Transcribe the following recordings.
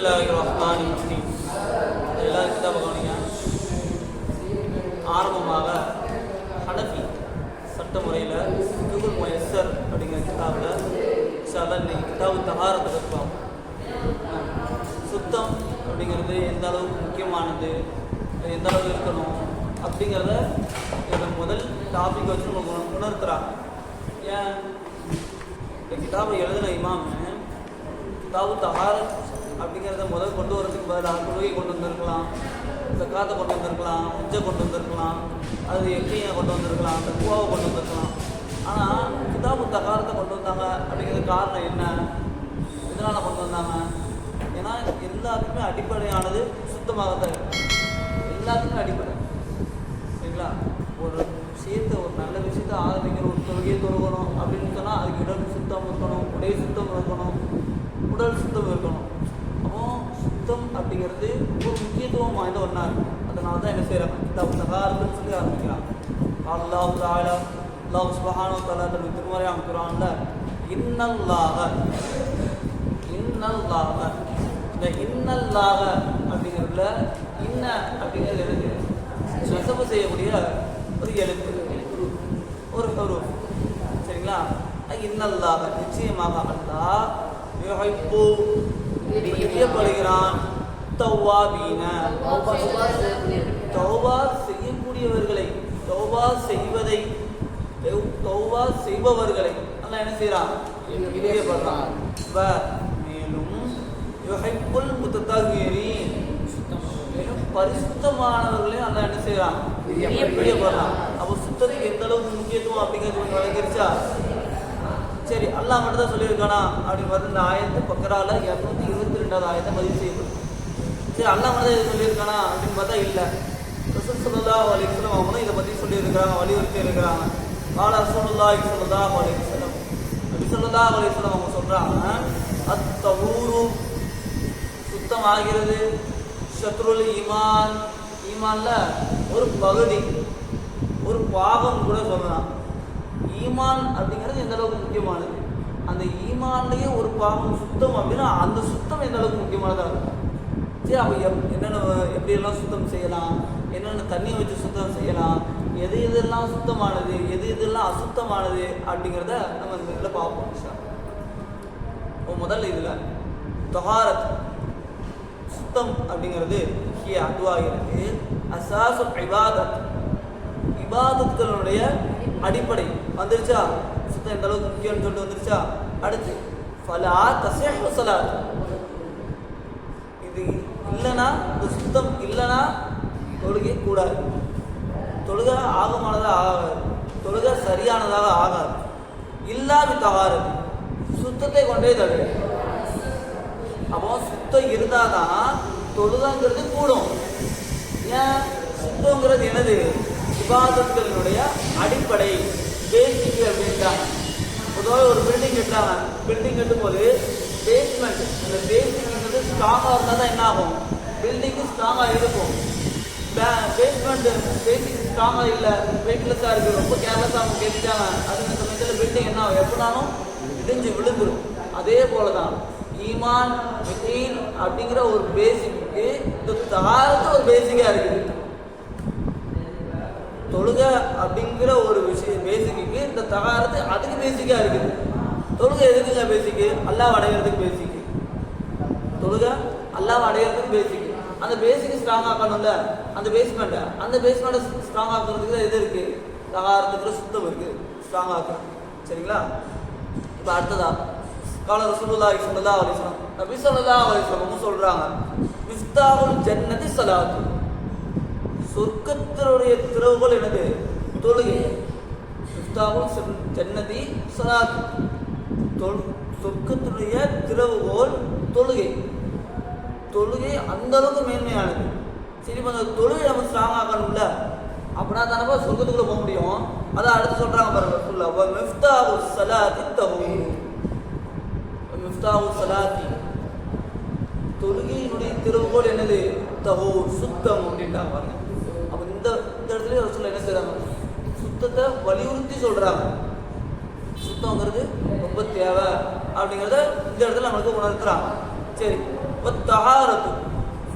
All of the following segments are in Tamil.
பிஸ்மில்லாஹிர்ரஹ்மானிர்ரஹீம். எல்லாரும் கிதாபை கவனிங்க. ஆரம்பமாக ஹனஃபி சட்ட முறையில் ஃபிக்ஹுல் முயஸ்ஸர் அப்படிங்கிற கிதாபில் இன்ஷாஅல்லாஹ் இன்னைக்கு கிதாபு தஹாரத்தை பார்ப்போம். சுத்தம் அப்படிங்கிறது எந்த அளவுக்கு முக்கியமானது, எந்த அளவுக்கு இருக்கணும் அப்படிங்கிறத இதில் முதல் டாபிக் வச்சு உங்களுக்கு உணர்த்துறாங்க. ஏன் இந்த கிதாபை எழுதின இமாமு கிதாபு தஹாரத் அப்படிங்கிறத முதல் கொண்டு வரதுக்கு பதிலாக தொழுகை கொண்டு வந்திருக்கலாம், ஜக்காத்தை கொண்டு வந்திருக்கலாம், ஹஜ்ஜை கொண்டு வந்திருக்கலாம், அது யக்கீனை கொண்டு வந்திருக்கலாம், தக்வாவை கொண்டு வந்திருக்கலாம். ஆனால் கிதாபு தஹாரத்தை கொண்டு வந்தாங்க அப்படிங்கிறது காரணம் என்ன, இதனால் கொண்டு வந்தாங்க? ஏன்னா எல்லாத்துக்குமே அடிப்படையானது சுத்தமாகத்தான் இருக்கும். எல்லாத்துக்குமே அடிப்படை சரிங்களா? ஒரு விஷயத்தை, ஒரு நல்ல விஷயத்தை ஆரம்பிக்கிற, ஒரு தொழுகையை தொழுகணும் அப்படின்னு சொன்னால் அதுக்கு உடல் சுத்தம் இருக்கணும், உடை சுத்தம் இருக்கணும், உடல் சுத்தம் இருக்கணும். அப்போ சுத்தம் அப்படிங்கிறது ஒரு முக்கியத்துவம் வாய்ந்த ஒன்றா இருக்கும். அதனால தான் என்ன செய்கிறாங்க, கிதாபு தஹாரத்துன்னு சொல்லி ஆரம்பிக்கிறாங்க. அல்லாஹ் தஆலா அல்லாஹ் சுப்ஹானஹு வ தஆலா தன்னுடைய திருமறையான குர்ஆன்ல இன்னல்லாஹ இந்த இன்னல்லாஹ அப்படிங்கிறதுல இன்ன அப்படிங்கிறது எழுத்து நெசவு செய்யக்கூடிய ஒரு எழுத்து, ஒரு ஹுரூஃப் சரிங்களா? இன்னல்லாஹ நிச்சயமாக அல்லாஹ் யுஹிப்பு பிரியப்படுகிறான் தவ்வாபீன தௌபா செய்யக்கூடியவர்களை, தௌபா செய்பவர்களை அல்லாஹ் என்ன செய்யறான், பிரியப்படுறான். மேலும் யுஹிப்புல் முத்தத்தஹிரீன் மேலும் பரிசுத்தமானவர்களையும் அல்லாஹ் என்ன செய்யறான், பிரியப்படுறான். அப்போ சுத்தத்துக்கு எந்த அளவுக்கு முக்கியத்துவம் அப்படிங்கிறது விளங்கிருச்சா? சரி, அல்லாஹ் மட்டும் தான் சொல்லியிருக்கானா அப்படின்னு பார்த்து இந்த ஆயத்து பக்கரால 222வது ஆயத்தை பதிவு செய்யப்படும். சரி, அல்லாஹ் மட்டும் இதை சொல்லியிருக்கானா அப்படின்னு பார்த்தா இல்லை. ரசூல் ஸல்லல்லாஹு அலைஹி வஸல்லம் அவங்களும் இதை பற்றி சொல்லியிருக்கிறாங்க, வலியுறுத்தி இருக்கிறாங்க. கால ரசூலுல்லாஹி ஸல்லல்லாஹு அலைஹி வஸல்லம், நபி ஸல்லல்லாஹு அலைஹி வஸல்லம் அவங்க சொல்றாங்க, அத்தஹூரு சுத்தமாகிறது, ஷத்ருல் ஈமான் ஈமான்ல ஒரு பகுதி, ஒரு பாகம் கூட சொல்லலாம். ஈமான் அப்படிங்கிறது எந்த அளவுக்கு முக்கியமானது, அந்த ஈமான்லேயே ஒரு பாகம் சுத்தம் அப்படின்னா அந்த சுத்தம் எந்த அளவுக்கு முக்கியமானதாக இருக்கும். சரி, அப்போ என்னென்ன எப்படியெல்லாம் சுத்தம் செய்யலாம், என்னென்ன தண்ணியை வச்சு சுத்தம் செய்யலாம், எது எதெல்லாம் சுத்தமானது, எது எதெல்லாம் அசுத்தமானது அப்படிங்கிறத நம்ம இந்த இதில் பார்ப்போம். இப்போ முதல்ல இதில் தஹாரத் சுத்தம் அப்படிங்கிறது அதுவாகிறது அசாசு இபாதத், இபாதத்களுடைய அடிப்படை வந்துருச்சா? சுத்தம் எந்த அளவுக்கு முக்கியம்னு சொல்லிட்டு வந்துருச்சா? அடுத்து ஃபலா தஸிஹு ஸலாத், இது இல்லைன்னா, இந்த சுத்தம் இல்லைன்னா தொழுகை கூடாது, தொழுகை ஆகமானதாக ஆகாது, தொழுகை சரியானதாக ஆகாது. இல்லாமி தஹாரத் சுத்தத்தை கொண்டே தவிர. அப்போ சுத்தம் இருந்தால் தான் தொழுகைங்கிறது கூடும். ஏன்? சுத்தங்கிறது என்னது? இபாதத்களினுடைய அடிப்படை, பேசிக் அப்படின்ட்டாங்க. பொதுவாக ஒரு பில்டிங் கட்டுறாங்க, பில்டிங் கட்டும்போது பேஸ்மெண்ட், அந்த பேசிக்ங்கிறது ஸ்ட்ராங்காக இருந்தால் தான் என்ன ஆகும், பில்டிங்கு ஸ்ட்ராங்காக இருக்கும். பேஸ்மெண்ட் பேசிக் ஸ்ட்ராங்காக இல்லை, வெயிட்லெஸ்ஸாக இருக்குது, ரொம்ப கேர்லெஸ்ஸாக அவங்க கேட்டுட்டாங்க, அதுக்கு சமயத்தில் பில்டிங் என்ன ஆகும், எப்படினாலும் இடிஞ்சு விழுந்துடும். அதே போல தான் ஈமான் யகீன் அப்படிங்கிற ஒரு பேசிக்கு இந்த தஹாரத்து ஒரு பேசிக்காக இருக்குது. தொழுகை அப்படிங்கிற ஒரு விஷயம் பேசிக்கு இந்த தஹாரத்து அதுக்கு பேசிக்காக இருக்குது. தொழுகை எதுக்குங்க பேசிக்கு? அல்லாஹ் அடைகிறதுக்கு பேசிக்கு. தொழுகை அல்லாஹ் அடைகிறதுக்கு பேசிக்கு. அந்த பேசிக்கு ஸ்ட்ராங் ஆக்கணும்ல, அந்த பேஸ்மெண்ட்டை ஸ்ட்ராங் ஆக்குறதுக்கு தான் இது இருக்குது, தஹாரத்துக்கு சுத்தம் இருக்குது, ஸ்ட்ராங் ஆக்குறது சரிங்களா? இப்போ அடுத்ததா கால ரசூலுல்லாஹி ஸல்லல்லாஹு அலைஹி வஸல்லம், நபி ஸல்லல்லாஹு அலைஹி வஸல்லம் சொல்றாங்க, மிஃப்தாஹுல் ஜன்னதி ஸலாத்து, சொர்க்கத்தினுடைய திறவுகோல் என்னது? தொழுகை. மிஃப்தாஹுல் ஜன்னதி ஸலாத்து, சொர்க்கத்தினுடைய திறவுகோல் தொழுகை. தொழுகை அந்த அளவுக்கு மேன்மையானது. சரி, இப்போ அந்த தொழுகை நம்ம ஸ்ட்ராங் ஆகணும்ல, அப்படின்னா தானப்பா சொர்க்கத்துக்குள்ள போக முடியும். அதான் அடுத்து சொல்றாங்க பாருங்க, ரசூலுல்லாஹ் மிஃப்தாஹு ஸலாத்தி தஹூர், மிஃப்தாஹு ஸலாத்தி தொழுகையினுடைய திறவுகோல் என்னது? தஹூர், சுத்தம் அப்படின்ட்டாங்க பாருங்க. அப்போ இந்த இடத்துல ரசூலுல்லாஹ் என்ன செய்றாங்க, சுத்தத்தை வலியுறுத்தி சொல்றாங்க. சுத்தங்கிறது ரொம்ப தேவை அப்படிங்கிறத இந்த இடத்துல நம்மளுக்கு உணர்த்துறாங்க. சரி, வத்தஹாரத்து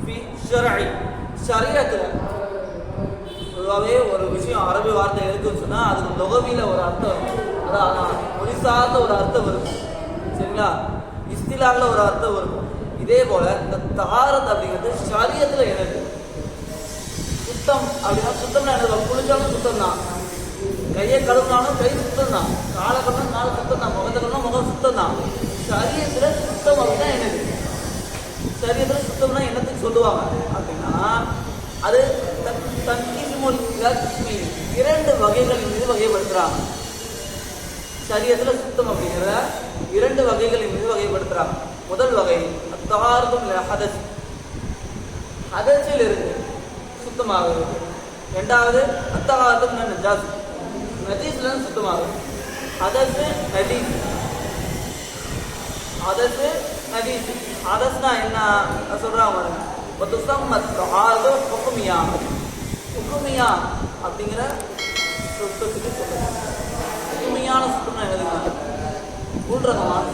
ஃபி ஷர்இ ஷரியத்தில் பொதுவாகவே ஒரு விஷயம் அரபி வார்த்தை இருக்குன்னு சொன்னால் அதுக்கு லொகவியில் ஒரு அர்த்தம், அதான் மொழி சார்ந்த ஒரு அர்த்தம் இருக்கும் சரிங்களா, இஸ்திலாவில் ஒரு அர்த்தம் இருக்கும். இதே போல் இந்த தஹாரத் அப்படிங்கிறது ஷரியத்தில் என்னது சுத்தம் அப்படின்னா, சுத்தம்னா என்னது, குளிச்சாலும் சுத்தம் தான், கையை கழுவினாலும் கை சுத்தம் தான், காலை கழுவினா காலை சுத்தம் தான், முகத்தை கழுவினா முகம் சுத்தம் தான். ஷரியத்தில் சுத்தம் அப்படின்னா என்னது, ஷரியத்தில் சுத்தம்னா என்னத்துக்கு சொல்லுவாங்க அப்படின்னா அது தன்கீசுமுல் இலக்ஷ்மி இரண்டு வகைகளின் மீது வகைப்படுத்துறாங்க. ஷரியத்தில் சுத்தம் அப்படிங்கிற இரண்டு வகைகளின் மீது வகைப்படுத்துறாங்க. முதல் வகை தஹாரத்துல் ஹதஸ், ஹதஸில் இருந்து சுத்தமாகுது. இரண்டாவது அத்தஹாரத்துல் நஜாஸ், நஜீஸ்ல இருந்து சுத்தமாகுது. ஹதஸ் நஜீஸ், ஹதஸ் நஜீஸ். ஹதஸ்னா என்ன சொல்றாங்க பாருங்க, ஹுக்குமியா, ஹுக்குமியா அப்படிங்கிற சுத்தத்துக்கு சொல்லுங்க. ஹுக்குமியான சுத்தம்னா என்னதுங்க, உள்ரகமான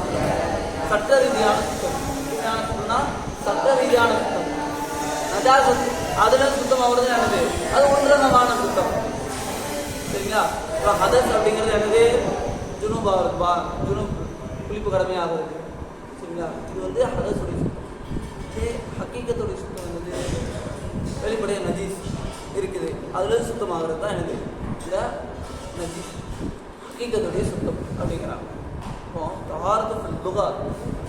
சட்ட ரீதியான சுத்தம். ஹுக்குமியான சுத்தம்னா சட்ட ரீதியான சுத்தம். நஜாசத் அதுல சுத்தம் ஆகுறது என்னது, அது உள்ரகமான சுத்தம் சரிங்களா. இப்போ ஹதஸ் அப்படிங்கிறது என்னது, ஜுனூப் ஆகுதுப்பா, ஜுனூப் குளிப்பு கடமையாகிறது சரிங்களா. இது வந்து ஹதஸுடைய சுத்தம். ஹக்கீக்கத்துடைய சுத்தம் என்னது, வெளிப்படைய நஜீஸ் இருக்குது, அதுல சுத்தமாகிறது தான் என்னது இந்த நஜீஸ், ஹக்கீக்கத்துடைய சுத்தம் அப்படிங்கிறாங்க. இப்போ தஹாரத்து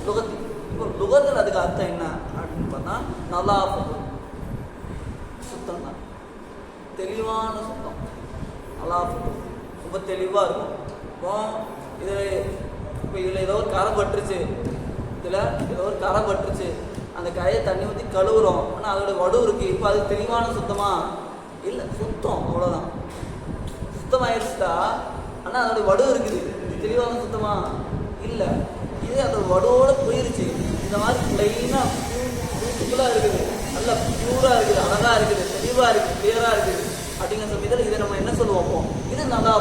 லுகத்தி, இப்போ லுகத்தில் அதுக்கு அர்த்தம் என்ன அப்படின்னு பார்த்தா நலாஃபத்து, சுத்தம் தான், தெளிவான சுத்தம். நலாஃபத்து ரொம்ப தெளிவாக இருக்கும். இப்போ இதில் ஏதோ ஒரு கரை பட்டுருச்சு, இதில் ஏதோ ஒரு கரை பட்டுருச்சு, அந்த கையை தண்ணி ஊற்றி கழுவுறோம், ஆனால் அதோட வடு இருக்குது. இப்போ அது தெளிவான சுத்தமா இல்லை, சுத்தம் அவ்வளோதான், சுத்தமாயிடுச்சுட்டா. ஆனால் அதோட வடு இருக்குது, இது தெளிவான சுத்தமா இல்லை. இதே அதோட வடுவோடு போயிருச்சு, இந்த மாதிரி ப்ளைனாக பியூட்டிஃபுல்லாக இருக்குது, நல்லா ப்யூராக இருக்குது, அழகாக இருக்குது, தெளிவாக இருக்குது, கிளியராக இருக்குது அப்படிங்கிற சமயத்தில் இதை நம்ம என்ன சொல்லுவோம், இது நல்லா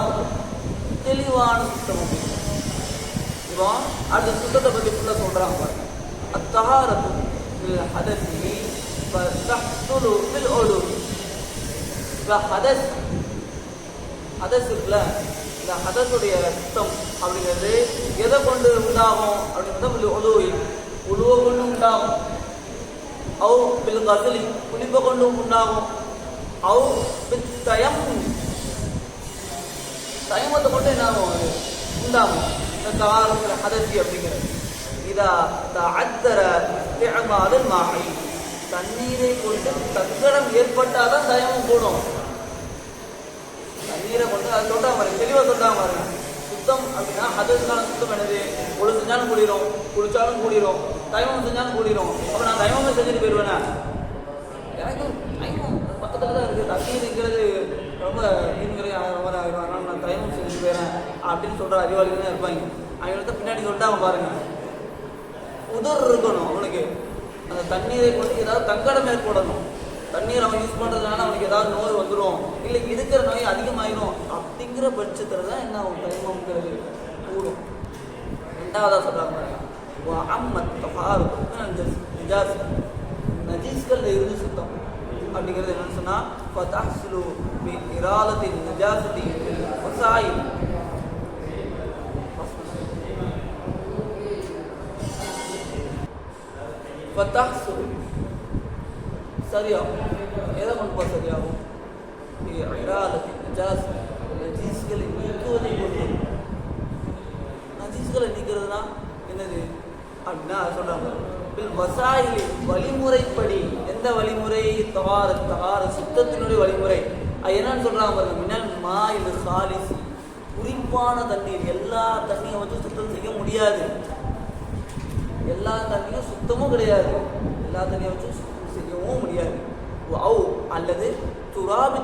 தெளிவான சுத்தம் அப்படின்னு. இப்போ அடுத்த சுத்தத்தை பற்றி ஃபுல்லாக சொல்கிறாங்க பாருங்க. அத்தஹாரத்து ஹதஸி ஃபதஹ்சுலு பில் உலூ. இப்போ ஹதஸ் இருக்குல்ல, இந்த ஹதஸுடைய சுத்தம் அப்படிங்கிறது எதை கொண்டு உண்டாகும் அப்படிங்கிறத உழுவை கொண்டு உண்டாகும், அவு பில் கஸ்லி குளிப்பை கொண்டு உண்டாகும், அவு பித் தயமத்தை கொண்டு என்ன ஆகும், அது உண்டாகும். இந்த தஹாரத்துல் ஹதஸி அப்படிங்கிறது இதா தஅத்தர இஸ்திஅமாலுல் மாஇ, தண்ணீரை கொண்டு தக்கடம் ஏற்பட்டாதான் தயமம் கூடும். தண்ணீரை கொண்டு அதை சொல்றாங்க பாருங்க, தெளிவாக சொல்றாங்க பாருங்க. சுத்தம் அப்படின்னா ஹதஸுக்கான சுத்தம் என்னது, ஒழு செஞ்சாலும் கூடிரும், குளிச்சாலும் கூடிரும், தயமம் செஞ்சாலும் கூடிரும். அப்போ நான் தயமமே செஞ்சுட்டு போயிடுவேனா, எனக்கு தயமம் பக்கத்தில் தான் இருக்குது, தண்ணீருங்கிறது ரொம்ப நீங்கிறது அதனால நான் தயமம் செஞ்சுட்டு போயிடுறேன் அப்படின்னு சொல்கிற அறிவாளிகள் தான் இருப்பாங்க. அவங்களுக்கு பின்னாடி சொல்லிட்டாங்க பாருங்க, உதர் இருக்கணும் அவனுக்கு, அந்த தண்ணீரை கொண்டு ஏதாவது தங்கடம் ஏற்படணும். தண்ணீர் அவன் யூஸ் பண்ணுறதுனால அவனுக்கு ஏதாவது நோய் வந்துடும், இல்லை இருக்கிற நோய் அதிகமாயிடும் அப்படிங்கிற பட்சத்தில் தான் என்ன அவன் தயமங்கிறது கூடும். ரெண்டாவதாக சொல்கிறாங்க நஜீஸ்கள் இருந்து சுத்தம் அப்படிங்கிறது என்னன்னு சொன்னால் ஃபதஹ்சுலு பி இராலத்தி நஜாஸதி வஸாயில், ஃபதஹ்சுலு சரியாகும். எதை கொண்டு போக சரியாகும், இராலத்தி நஜாஸ் நஜீஸ்களை நீக்குவதை கொண்டு. நஜீஸ்களை நீக்கிறதுனா என்னது அப்படின்னா சொல்கிறாங்க வசாயில் வழிமுறைப்படி. எந்த வழிமுறை, தஹார சுத்தத்தினுடைய வழிமுறை. அது என்னன்னு சொல்றாங்க பாருங்க, மினல் மாயில் சாலிஸ், குறிப்பான தண்ணீர். எல்லா தண்ணியும் வச்சு சுத்தம் செய்ய முடியாது, எல்லா தண்ணியும் சுத்தமும் கிடையாது, எல்லா தண்ணியும் வச்சு சுத்தம் செய்யவும் முடியாது. அவு அல்லது துராபி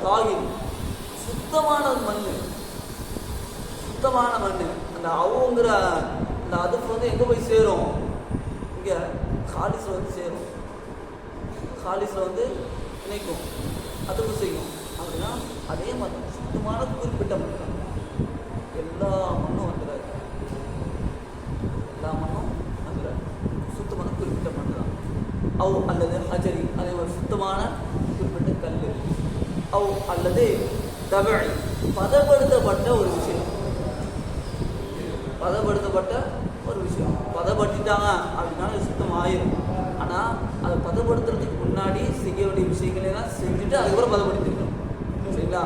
தாகிர், சுத்தமான மண், சுத்தமான மண். அந்த அவுங்கிற அந்த அதுக்கு வந்து எங்கே போய் சேரும், இங்கே காலிஸில் வந்து சேரும், காலிஸில் வந்து இணைக்கும், அதுக்கு செய்யும். அப்படின்னா அதே மாதிரி சுத்தமான குறிப்பிட்ட மண் தான். எல்லா மண்ணும் வந்துடாது, எல்லா மண்ணும் வந்துடாது, சுத்தமான குறிப்பிட்ட மண் தான். அல்லது ஹஜரி, அதே ஒரு சுத்தமான குறிப்பிட்ட கல், அல்லது தபை, பதப்படுத்தப்பட்ட ஒரு விஷயம். பதப்படுத்தப்பட்ட ஒரு விஷயம் பதப்படுத்திட்டாங்க அப்படின்னா சுத்தம் ஆயிரும். ஆனால் அதை பதப்படுத்துறதுக்கு முன்னாடி செய்ய வேண்டிய விஷயங்களெல்லாம் செஞ்சுட்டு அதுக்கப்புறம் பதப்படுத்திருக்கணும். சரிங்களா?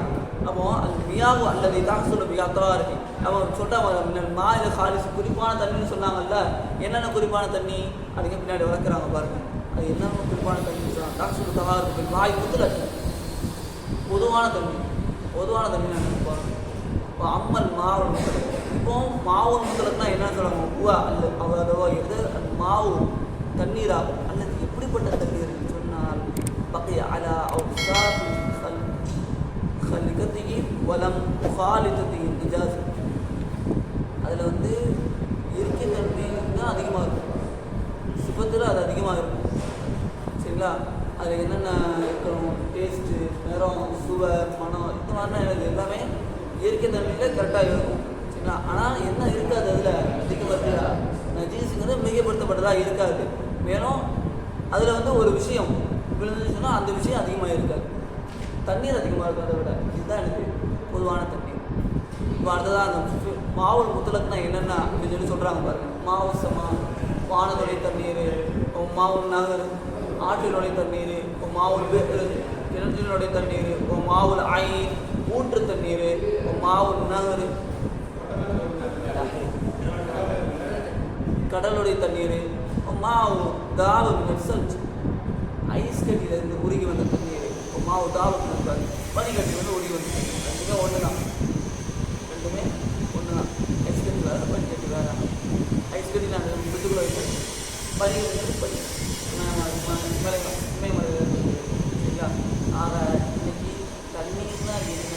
அப்போ அது மியாவு அல்லது தான் சொல்ல மியாத்தவா இருக்கு. அவன் சொல்லிட்டாங்க மாயில ஹாலிஸ் குறிப்பான தண்ணின்னு சொன்னாங்கல்ல. என்னென்ன குறிப்பான தண்ணி அப்படிங்க பின்னாடி வளர்க்குறாங்க பாருங்க. அது என்னென்ன குறிப்பான தண்ணின்னு சொன்னாங்க. தான் சொல்ல தவா இருக்கு. வாய் முத்துல பொதுவான தண்ணி நினைப்பாங்க. இப்போ அம்மல் மாவு முத்தல். இப்போ மாவு முத்தலுக்குனா என்ன சொல்லுவாங்க? அல்ல அவ்வளோ எது மாவு தண்ணீராகும். அல்லது எப்படிப்பட்ட தண்ணீர் சொன்னால் பக்கைய அலா கலிகத்தையும் வலம் காலிதத்தையும் நிஜாஸ். அதில் இயற்கை தன்மை தான் அதிகமாக இருக்கும். சுபத்தில் அது அதிகமாக இருக்கும். சரிங்களா? அதில் என்னென்ன இருக்கணும்? டேஸ்ட்டு, நிறம், சுவை, மனம், இந்த மாதிரிலாம் எனக்கு எல்லாமே இயற்கை தன்மையில் கரெக்டாக இருக்கும். சரிங்களா? ஆனால் என்ன இருக்காது அதில் அதிகப்படுத்தா நஜீஸுங்கிறது மிகப்படுத்தப்பட்டதாக இருக்காது. மேலும் அதில் ஒரு விஷயம் விழுந்துச்சுன்னா அந்த விஷயம் அதிகமாக இருக்காது. தண்ணீர் அதிகமாக இருக்கும். அதை விட இதுதான் எனக்கு பொதுவான தண்ணீர். இப்போ அடுத்ததான் அந்த மாவுல் முத்தலக்குனா என்னென்ன அப்படின்னு சொல்கிறாங்க பாருங்கள். மாவு சமா, வானத்துடைய தண்ணீர், மாவுல் நகர், ஆற்றினுடைய தண்ணீர், மாவுல் கிணற்றினுடைய தண்ணீர், மாவுல் ஐன் ஊற்று தண்ணீர், மாவுல் நகர் கடலுடைய தண்ணீர், மாவு தாவு சல்ச் ஐஸ் கட்டியிலிருந்து உருகி வந்த தண்ணீர், மாவு தாவுக்கு இருக்காது, பனிக்கட்டி உருகி வந்த தண்ணீர். ரெண்டுமே ஒன்று தான். ஐஸ் கட்டி வேறு, பனிக்கட்டி வேறு. ஐஸ் கட்டி நாங்கள் முதுகுள்ள வைப்போம். பனிக்கட்டி பனி இமயமலை. சரிங்களா? ஆக இன்னைக்கு தண்ணீர்னா என்ன,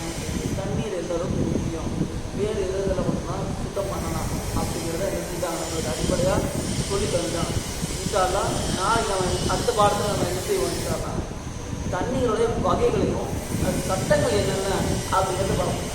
தண்ணீர் எந்த அளவுக்கு முக்கியம், வேறு எதில் மட்டும்தான் சுத்தம் பண்ணலாம் அப்படிங்கிறத நினைச்சிட்டாங்க. நம்மளுக்கு அடிப்படையாக சொல்லி தந்துட்டாங்க. இன்ஷால்லாம் நாளைக்கு நம்ம அடுத்த பாடத்தில் நம்ம என்ன செய்வோம்? இன்ஷால்லாம் தண்ணீருடைய வகைகளையும் அது சட்டங்கள் என்னென்ன அப்படிங்கிறத பார்ப்போம்.